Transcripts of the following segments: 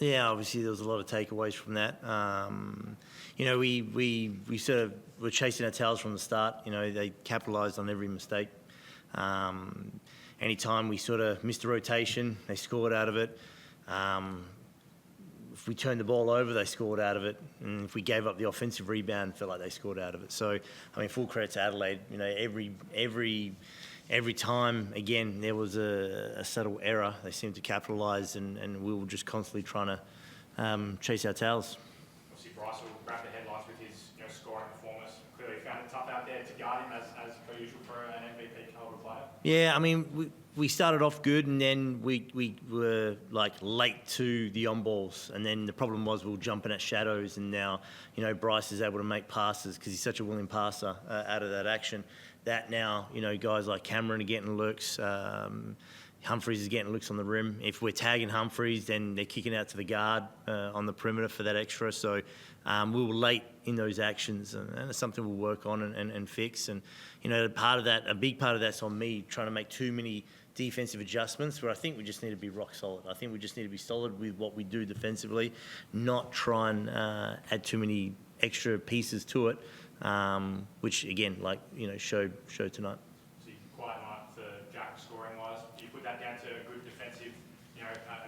Yeah, obviously there was a lot of takeaways from that. We sort of were chasing our tails from the start. They capitalised on every mistake. Anytime we sort of missed a rotation, they scored out of it. If we turned the ball over, they scored out of it. And if we gave up the offensive rebound, felt like they scored out of it. So, full credit to Adelaide. Every time, again, there was a subtle error, they seemed to capitalise, and we were just constantly trying to chase our tails. Obviously, Bryce will grab the headlights with his scoring performance. Clearly found it tough out there to guard him, as per usual for an MVP caliber player. Yeah, we started off good, and then we were late to the on balls, and then the problem was we were jumping at shadows, and now Bryce is able to make passes because he's such a willing passer out of that action. That now guys like Cameron are getting looks. Humphreys is getting looks on the rim. If we're tagging Humphreys, then they're kicking out to the guard on the perimeter for that extra. So we were late in those actions, and it's something we'll work on and fix. And a big part of that's on me trying to make too many defensive adjustments, where I think we just need to be rock solid. I think we just need to be solid with what we do defensively, not try and add too many extra pieces to it, which again, showed tonight. So quiet night for Jack scoring wise. Do you put that down to good defensive,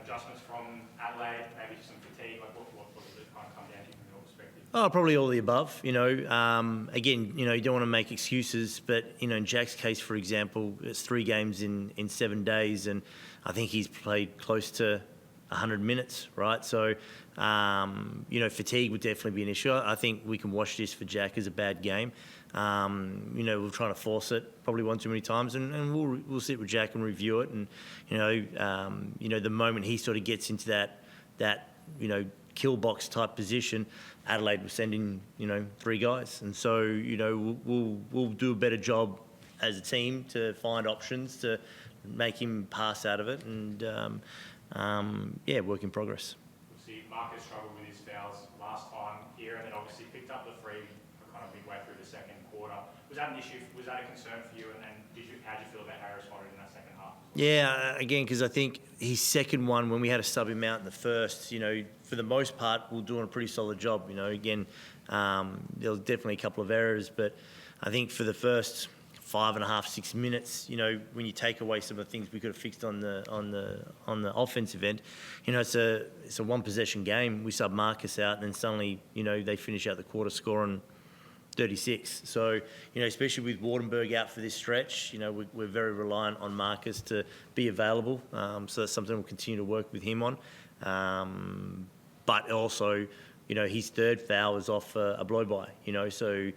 adjustments from Adelaide, maybe some fatigue? What does it kind of come down to from your perspective? Oh, probably all the above. Again, you don't want to make excuses, but in Jack's case, for example, it's 3 games in 7 days, and I think he's played close to 100 minutes, right? So, fatigue would definitely be an issue. I think we can wash this for Jack as a bad game. We're trying to force it probably one too many times, and we'll sit with Jack and review it. And the moment he sort of gets into that kill box type position, Adelaide will send in 3 guys, and so we'll do a better job as a team to find options to make him pass out of it, and work in progress. See, Marcus struggled with his fouls last time here, and then obviously picked up the free for kind of midway through the second quarter. Was that an issue? Was that a concern for you? And how did you feel about how he responded in that second half? Yeah, again, because I think his second one, when we had to sub him out in the first, for the most part, we were doing a pretty solid job. Again, there was definitely a couple of errors, but I think for the first 5.5, 6 minutes, when you take away some of the things we could have fixed on the offensive end, it's a 1 possession game. We sub Marcus out, and then suddenly, they finish out the quarter scoring 36. So, especially with Wardenberg out for this stretch, we're very reliant on Marcus to be available. So that's something we'll continue to work with him on. But also, his third foul was off a blow by, so,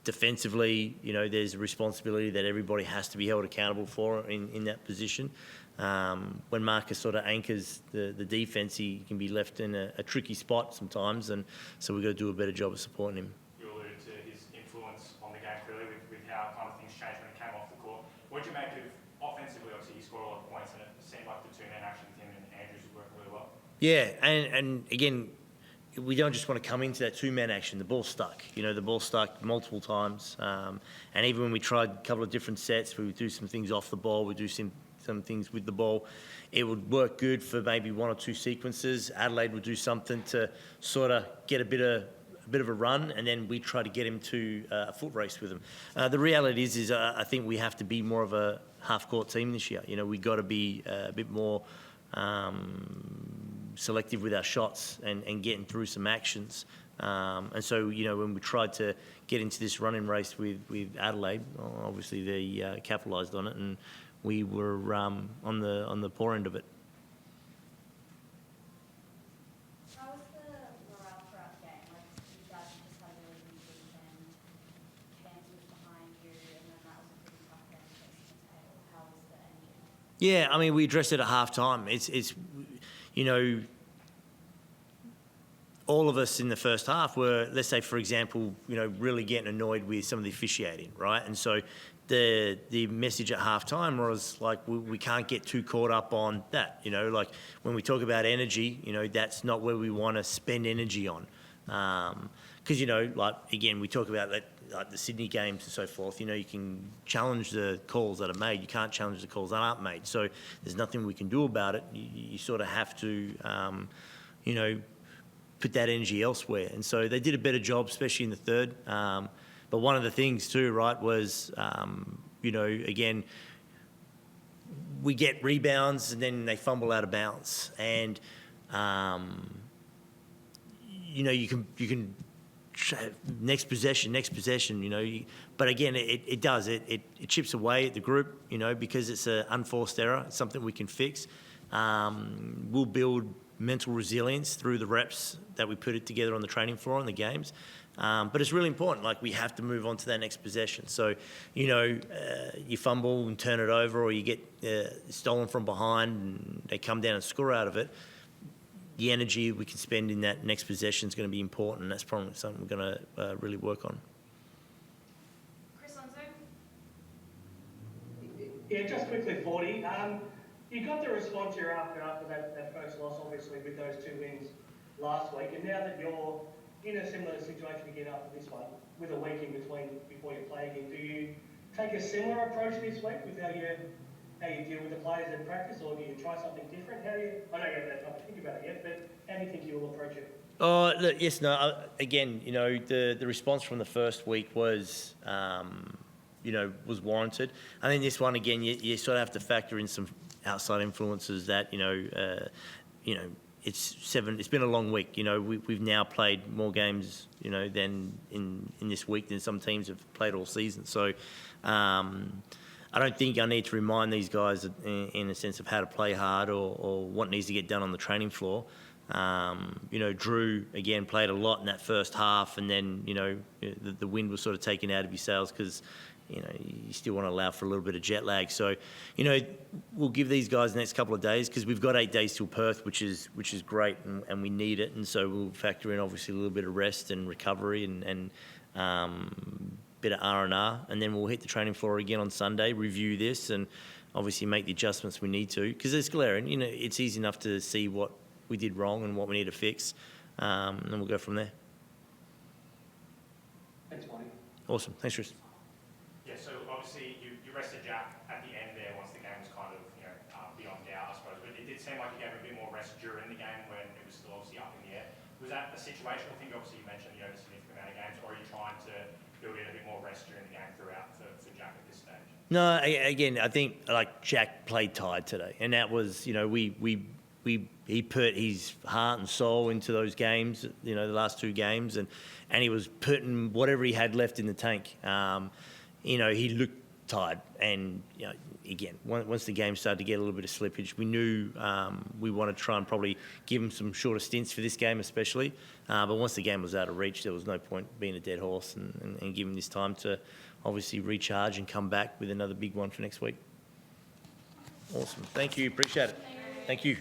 defensively, there's a responsibility that everybody has to be held accountable for in that position. When Marcus sort of anchors the defence, he can be left in a tricky spot sometimes, and so we've got to do a better job of supporting him. You alluded to his influence on the game clearly with how kind of things changed when he came off the court. What did you make of offensively? Obviously, he scored a lot of points, and it seemed like the 2-man action with him and Andrews was working really well. Yeah, and again, we don't just want to come into that 2-man action. The ball's stuck. The ball's stuck multiple times. And even when we tried a couple of different sets, we would do some things off the ball, we do some things with the ball. It would work good for maybe 1 or 2 sequences. Adelaide would do something to sort of get a bit of a run, and then we try to get him to a foot race with him. The reality is I think we have to be more of a half-court team this year. We've got to be a bit more selective with our shots and getting through some actions. And so, when we tried to get into this running race with Adelaide, obviously they capitalised on it, and we were on the poor end of it. How was the morale throughout the game? You guys just had a really good weekend, Cairns was behind you, and then that was a pretty tough game to face the table. How was the ending? Yeah, we addressed it at half-time. It's all of us in the first half were, let's say, for example, really getting annoyed with some of the officiating, right? And so the message at halftime was we can't get too caught up on that. When we talk about energy, that's not where we want to spend energy on. Because again, we talk about that like the Sydney games and so forth, you know, you can challenge the calls that are made. You can't challenge the calls that aren't made. So there's nothing we can do about it. You sort of have to, you know, put that energy elsewhere. And so they did a better job, especially in the third. But one of the things too, right, was, you know, again, we get rebounds and then they fumble out of bounds. And, you know, you can next possession, you know. But again, it chips away at the group, you know, because it's an unforced error. It's something we can fix. We'll build mental resilience through the reps that we put it together on the training floor in the games. But it's really important. Like, we have to move on to that next possession. So, you know, you fumble and turn it over, or you get stolen from behind and they come down and score out of it. The energy we can spend in that next possession is going to be important, and that's probably something we're going to really work on. Chris on Zoom. Yeah, just quickly, Forde. You got the response you're after that first loss, obviously, with those 2 wins last week, and now that you're in a similar situation again after this one, with a week in between before you play again, do you take a similar approach this week with how you deal with the players in practice, or do you try something different? I know you haven't had time to think about it yet, but how do you think you'll approach it? Oh, look, yes, no. Again, you know, the response from the first week was, you know, was warranted. I think this one, again, you sort of have to factor in some outside influences that, you know, it's been a long week. You know, we've now played more games, you know, than in this week than some teams have played all season. So, I don't think I need to remind these guys in a sense of how to play hard or what needs to get done on the training floor. You know, Drew, again, played a lot in that first half, and then, you know, the wind was sort of taken out of his sails because, you know, you still want to allow for a little bit of jet lag. So, you know, we'll give these guys the next couple of days, because we've got 8 days till Perth, which is great, and we need it. And so we'll factor in, obviously, a little bit of rest and recovery and bit of R&R, and then we'll hit the training floor again on Sunday, review this, and obviously make the adjustments we need to, because it's glaring. You know, it's easy enough to see what we did wrong and what we need to fix, and then we'll go from there. Thanks, Forde. Awesome. Thanks, Chris. Yeah, so obviously you rested Jack at the end there once the game was kind of, you know, beyond doubt, I suppose. But it did seem like you gave him a bit more rest during the game when it was still obviously up in the air. Was that a situational thing? Obviously you mentioned, you know, the significant amount of games, or are you trying to build in a bit more rest during the game throughout for Jack at this stage? No, again, I think, like, Jack played tired today, and that was, you know, he put his heart and soul into those games, you know, the last 2 games, and he was putting whatever he had left in the tank. You know, he looked tired, and, you know, again, once the game started to get a little bit of slippage, we knew we wanted to try and probably give him some shorter stints for this game especially. But once the game was out of reach, there was no point being a dead horse and giving this time to obviously recharge and come back with another big one for next week. Awesome. Thank you. Appreciate it. Thank you.